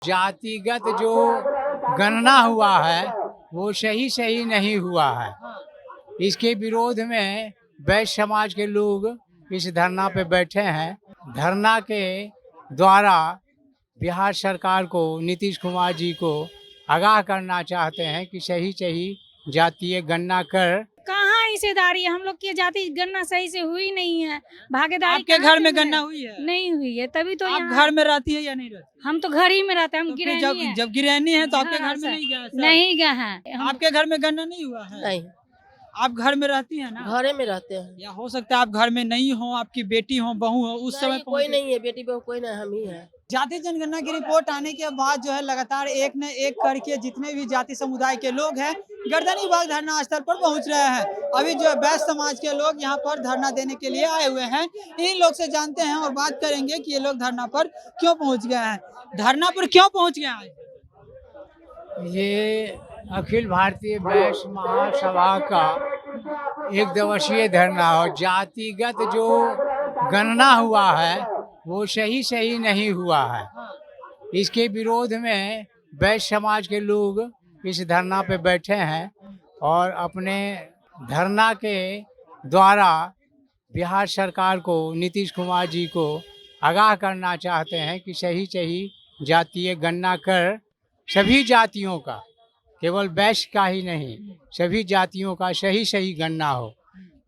जातिगत जो गणना हुआ है वो सही नहीं हुआ है। इसके विरोध में वैश्य समाज के लोग इस धरना पे बैठे हैं। धरना के द्वारा बिहार सरकार को, नीतीश कुमार जी को आगाह करना चाहते हैं कि सही जातीय गणना कर। कहाँ हिस्सेदारी है, हम लोग की जाति गणना सही से हुई नहीं है। भागीदारी आपके घर में गणना हुई है? नहीं हुई है, तभी तो आप घर में रहती है या नहीं रहती? हम तो घर ही में रहते हैं, हम तो फिर गिरहनी है। जब गिरहनी है तो आपके हाँ, घर में नहीं गया? नहीं गए हैं। आपके घर में गणना नहीं हुआ है? नहीं, आप घर में रहती है ना? घरे में रहते हैं। या हो सकता है आप घर में नहीं हो, आपकी बेटी हो, बहू हो, उस समय कोई नहीं है, बेटी बहू कोई नहीं, हम ही है। जाति जनगणना की रिपोर्ट आने के बाद जो है लगातार एक न एक करके जितने भी जाति समुदाय के लोग हैं गर्दनी बाग धरना स्थल पर पहुंच रहे हैं। अभी जो है वैश्य समाज के लोग यहाँ पर धरना देने के लिए आए हुए हैं। इन लोग से जानते हैं और बात करेंगे कि ये लोग धरना पर क्यों पहुंच गए हैं, धरना पर क्यों पहुंच गए हैं। ये अखिल भारतीय वैश्य महासभा का 1 दिवसीय धरना और जातिगत जो गणना हुआ है वो सही नहीं हुआ है। इसके विरोध में वैश्य समाज के लोग इस धरना पे बैठे हैं और अपने धरना के द्वारा बिहार सरकार को, नीतीश कुमार जी को आगाह करना चाहते हैं कि सही जातीय गणना कर सभी जातियों का, केवल वैश्य का ही नहीं, सभी जातियों का सही गणना हो।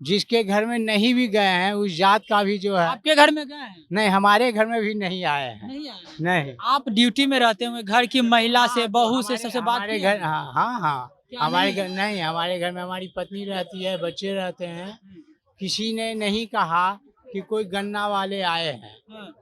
जिसके घर में नहीं भी गए हैं उस जात का भी जो है। आपके घर में गए हैं? नहीं, हमारे घर में भी नहीं आए हैं। नहीं आए? नहीं। आप ड्यूटी में रहते हुए घर की महिला से, बहू से सबसे बात हमारे की है? घर, हाँ क्या हमारे नहीं? घर नहीं, हमारे घर में हमारी पत्नी रहती है, बच्चे रहते हैं। किसी ने नहीं कहा कि कोई गन्ना वाले आए हैं। हाँ।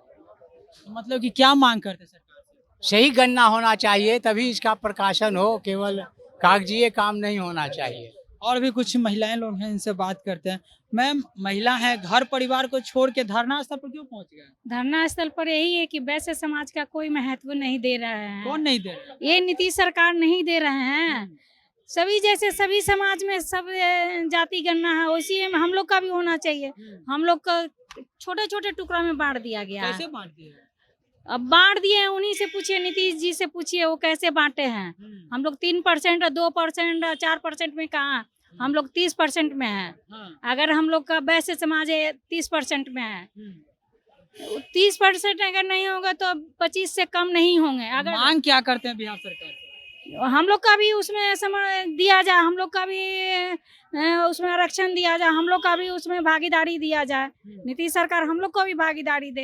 मतलब कि क्या मांग करते सरकार से? सही गन्ना होना चाहिए, तभी इसका प्रकाशन हो, केवल कागजी काम नहीं होना चाहिए। और भी कुछ महिलाएं लोग हैं, इनसे बात करते हैं। मैम, महिला है, घर परिवार को छोड़ के धरना स्थल पर क्यों पहुंच गए? धरना स्थल पर यही है कि वैश्य समाज का कोई महत्व नहीं दे रहे हैं। कौन नहीं दे रहा? ये नीतीश सरकार नहीं दे रहे हैं। सभी जैसे सभी समाज में सब जाति गणना है, उसी में हम लोग का भी होना चाहिए। हम लोग का छोटे टुकड़ा में बांट दिया गया है। कैसे बांट दिए? अब बांट दिए हैं, उन्हीं से पूछिए, नीतीश जी से पूछिए वो कैसे बांटे हैं। हम लोग 3%, 2%, 4% में कहाँ, हम लोग 30% में है। हाँ। अगर हम लोग का वैश्य समाज 30% में है, 30% अगर नहीं होगा तो 25 से कम नहीं होंगे। अगर मांग क्या करते हैं बिहार सरकार से? हम लोग का भी उसमें समय दिया जाए, हम लोग का भी उसमें आरक्षण दिया जाए, हम लोग का भी उसमें भागीदारी दिया जाए। नीतीश सरकार हम लोग को भी भागीदारी दे,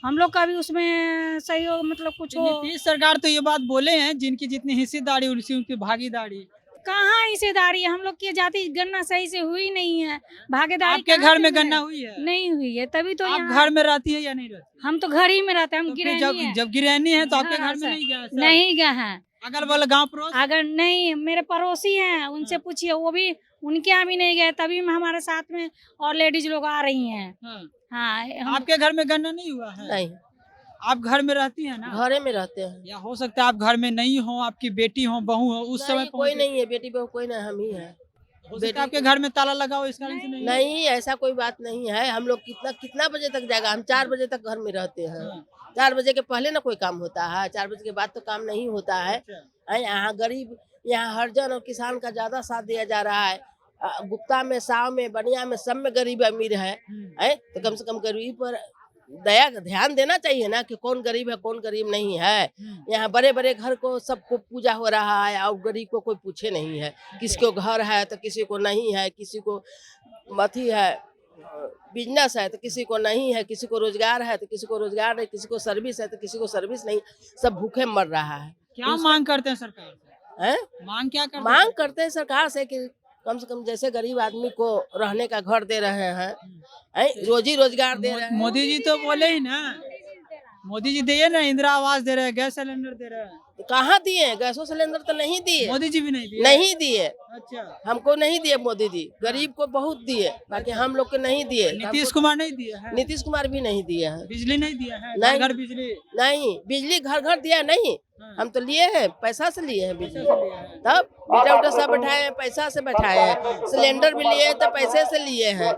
हम लोग का भी उसमें सहयोग, मतलब कुछ हो। नीतीश सरकार तो ये बात बोले हैं, जिनकी जितनी हिस्सेदारी उनकी भागीदारी। कहाँ हिस्सेदारी है, हम लोग की जाति गणना सही से हुई नहीं है। भागीदारी आपके घर में गणना हुई है? नहीं हुई है, तभी तो आप घर में रहती है या नहीं रहती? हम तो घर ही में रहते हैं, हम तो फिर गिरहनी है। जब गिरहनी है तो आपके हाँ, घर में नहीं गया? नहीं गए हैं। अगल बगल गाँव पड़ोस? अगर नहीं, मेरे पड़ोसी हैं, उनसे पूछिए, वो भी उनके यहाँ भी नहीं गए, तभी में हमारे साथ में और लेडीज लोग आ रही हैं। हाँ, आपके घर में गणना नहीं हुआ है? नहीं, आप घर में रहती है ना? घरे में रहते हैं। या हो सकता है आप घर में नहीं हो, आपकी बेटी हो, बहू हो, उस समय कोई नहीं है, बेटी बहू कोई नहीं, हम ही है। हो सकता है आपके घर में ताला लगा हो, इस कारण से नहीं? नहीं, ऐसा कोई बात नहीं है। हम लोग कितना बजे तक जाएगा, हम 4 बजे तक घर में रहते हैं। 4 बजे के पहले ना कोई काम होता है, 4 बजे के बाद तो काम नहीं होता है। यहाँ गरीब, यहाँ हरिजन और किसान का ज्यादा साथ दिया जा रहा है। गुप्ता में, साव में, बनिया में, सब में गरीब अमीर है। तो कम से कम गरीब पर ध्यान देना चाहिए ना कि कौन गरीब है कौन गरीब नहीं है। यहाँ बड़े घर को सबको पूजा हो रहा है और गरीब को कोई पूछे नहीं है। किसी को घर है तो किसी को नहीं है, किसी को अथी है, बिजनेस है तो किसी को नहीं है, किसी को रोजगार है तो किसी को रोजगार नहीं, किसी को सर्विस है तो किसी को सर्विस नहीं, सब भूखे मर रहा है। क्या मांग करते हैं सरकार से? मांग क्या करते हैं? मांग करते हैं सरकार से कि कम से कम जैसे गरीब आदमी को रहने का घर दे रहे हैं, रोजी रोजगार दे रहे हैं। मोदी जी तो बोले ही ना, मोदी जी दिए ना, इंदिरा आवास दे रहे हैं, गैस सिलेंडर दे रहे हैं। कहाँ दिए? गैसों सिलेंडर तो नहीं दिए, मोदी जी भी नहीं दिए? नहीं दिए, अच्छा, हमको नहीं दिए मोदी जी, गरीब को बहुत दिए, बाकी हम लोग को नहीं दिए। नीतीश कुमार नहीं दिए हैं? नीतीश कुमार भी नहीं दिए हैं। बिजली नहीं दिया है? नहीं। घर बिजली नहीं, बिजली घर घर दिया नहीं, हाँ। हम तो लिए हैं, पैसा से लिए हैं बिजली। पैसा से लिया है। तब मीटर उटर सब बैठाए हैं, पैसा से बैठाए हैं, सिलेंडर भी लिए हैं तो पैसे से लिए हैं।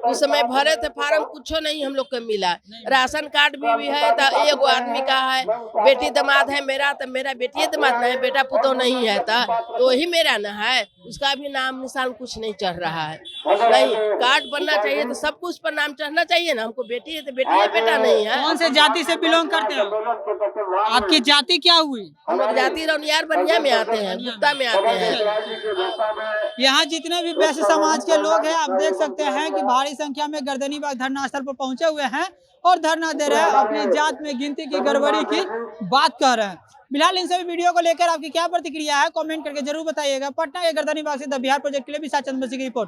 उस समय भरे थे फार्म, कुछ नहीं हम लोग को मिला। राशन कार्ड भी है तो एगो आदमी का है, बेटी दामाद है मेरा तो मेरा बेटी दामाद नहीं है, बेटा पुतो नहीं है तो वही मेरा न है, उसका भी नाम निशान कुछ नहीं चढ़ रहा है। नहीं, कार्ड बनना चाहिए तो सब कुछ पर नाम चढ़ना चाहिए ना, हमको बेटी है तो बेटी है, बेटा नहीं है। कौन से जाति से बिलोंग करते हो? आपकी जाति क्या हुई? हम लोग जाति रौनियार बनिया में आते हैं, गुप्ता में आते हैं। यहाँ जितने भी वैश्य समाज के लोग हैं, आप देख सकते हैं कि भारी संख्या में गर्दनी बाग धरना स्थल पर पहुंचे हुए हैं और धरना दे रहे हैं, अपनी जात में गिनती की गड़बड़ी की बात कर रहे हैं। फिलहाल इन सभी वीडियो को लेकर आपकी क्या प्रतिक्रिया है, कमेंट करके जरूर बताइएगा। पटना के गर्दनी बाग से द बिहार प्रोजेक्ट के लिए विशाल चंद्र की रिपोर्ट।